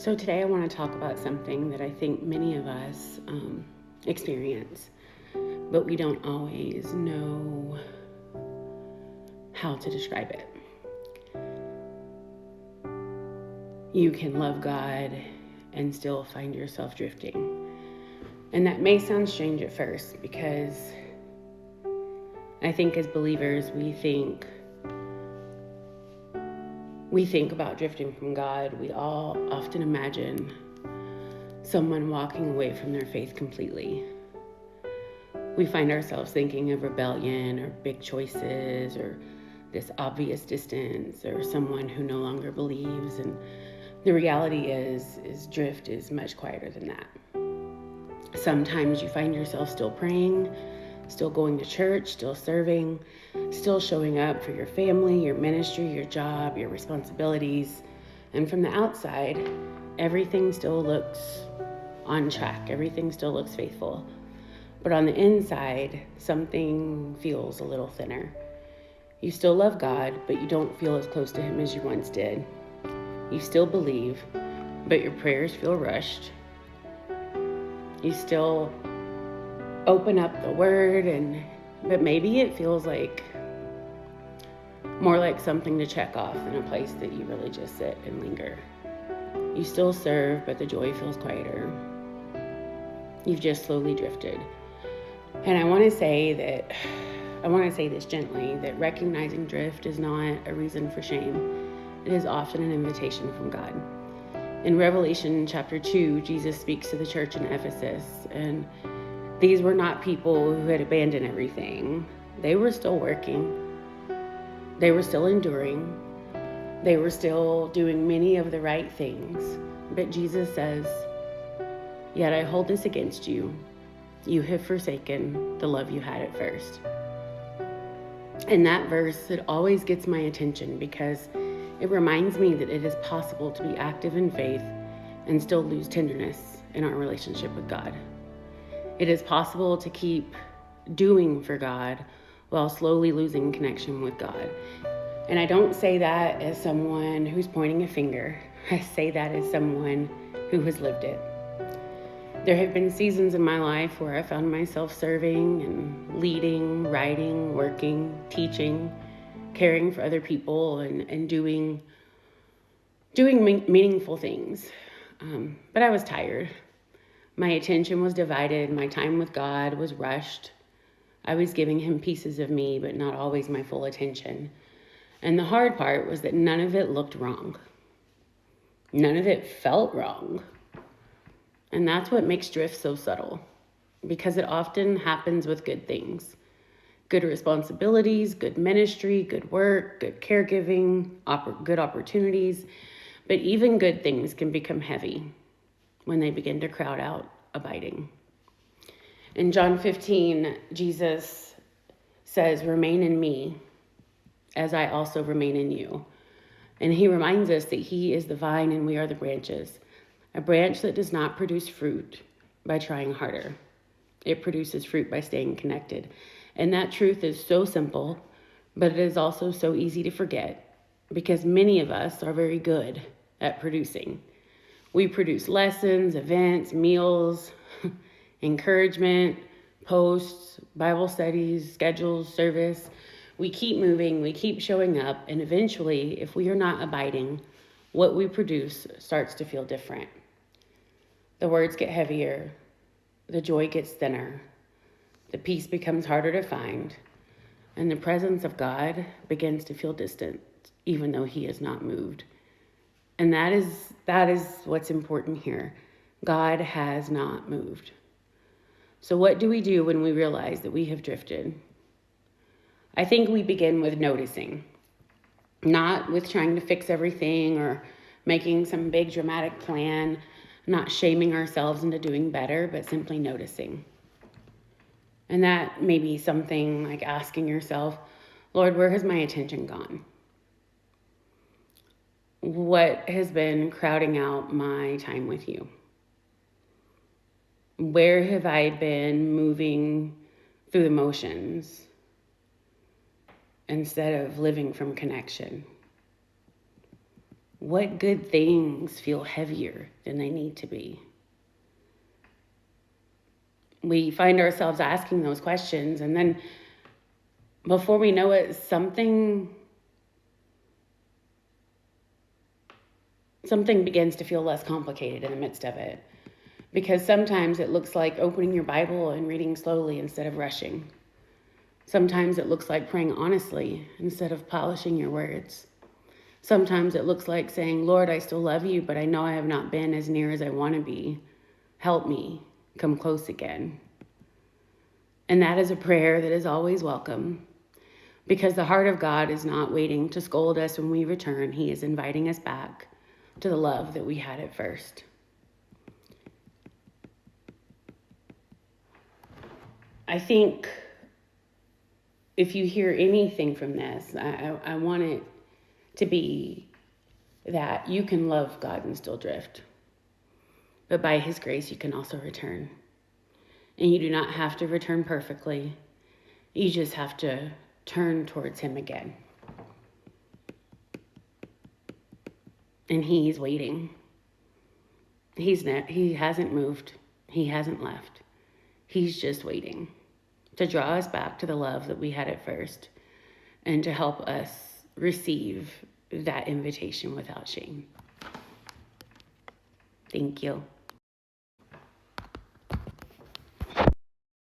So today I want to talk about something that I think many of us experience, but we don't always know how to describe it. You can love God and still find yourself drifting. And that may sound strange at first because I think as believers we think about drifting from God. We all often imagine someone walking away from their faith completely. We find ourselves thinking of rebellion or big choices or this obvious distance or someone who no longer believes. And the reality is drift is much quieter than that. Sometimes you find yourself still praying, still going to church, still serving, still showing up for your family, your ministry, your job, your responsibilities. And from the outside, everything still looks on track. Everything still looks faithful. But on the inside, something feels a little thinner. You still love God, but you don't feel as close to Him as you once did. You still believe, but your prayers feel rushed. You still open up the Word, but maybe it feels like more like something to check off than a place that you really just sit and linger. You still serve, but the joy feels quieter. You've just slowly drifted. And I want to say this gently, that recognizing drift is not a reason for shame. It is often an invitation from God. In Revelation chapter 2, Jesus speaks to the church in Ephesus, and these were not people who had abandoned everything. They were still working. They were still enduring. They were still doing many of the right things. But Jesus says, "Yet I hold this against you. You have forsaken the love you had at first." And that verse, it always gets my attention because it reminds me that it is possible to be active in faith and still lose tenderness in our relationship with God. It is possible to keep doing for God while slowly losing connection with God. And I don't say that as someone who's pointing a finger. I say that as someone who has lived it. There have been seasons in my life where I found myself serving and leading, writing, working, teaching, caring for other people, and doing meaningful things. But I was tired. My attention was divided. My time with God was rushed. I was giving Him pieces of me, but not always my full attention. And the hard part was that none of it looked wrong. None of it felt wrong. And that's what makes drift so subtle, because it often happens with good things. Good responsibilities, good ministry, good work, good caregiving, good opportunities. But even good things can become heavy when they begin to crowd out abiding. In John 15, Jesus says, "Remain in me, as I also remain in you." And He reminds us that He is the vine and we are the branches. A branch that does not produce fruit by trying harder. It produces fruit by staying connected. And that truth is so simple, but it is also so easy to forget because many of us are very good at producing. We produce lessons, events, meals, encouragement, posts, Bible studies, schedules, service. We keep moving, we keep showing up, and eventually, if we are not abiding, what we produce starts to feel different. The words get heavier, the joy gets thinner, the peace becomes harder to find, and the presence of God begins to feel distant, even though He is not moved. And that is what's important here. God has not moved. So what do we do when we realize that we have drifted? I think we begin with noticing, not with trying to fix everything or making some big dramatic plan, not shaming ourselves into doing better, but simply noticing. And that may be something like asking yourself, "Lord, where has my attention gone? What has been crowding out my time with you? Where have I been moving through the motions instead of living from connection? What good things feel heavier than they need to be? We find ourselves asking those questions, and then before we know it, something begins to feel less complicated in the midst of it. Because sometimes it looks like opening your Bible and reading slowly instead of rushing. Sometimes it looks like praying honestly instead of polishing your words. Sometimes it looks like saying, Lord, I still love you, but I know I have not been as near as I want to be. Help me come close again. And that is a prayer that is always welcome, because the heart of God is not waiting to scold us when we return. He is inviting us back to the love that we had at first. I think if you hear anything from this, I want it to be that you can love God and still drift. But by his grace, you can also return. And you do not have to return perfectly. You just have to turn towards him again. And he's waiting. He hasn't moved. He hasn't left. He's just waiting to draw us back to the love that we had at first and to help us receive that invitation without shame. Thank you.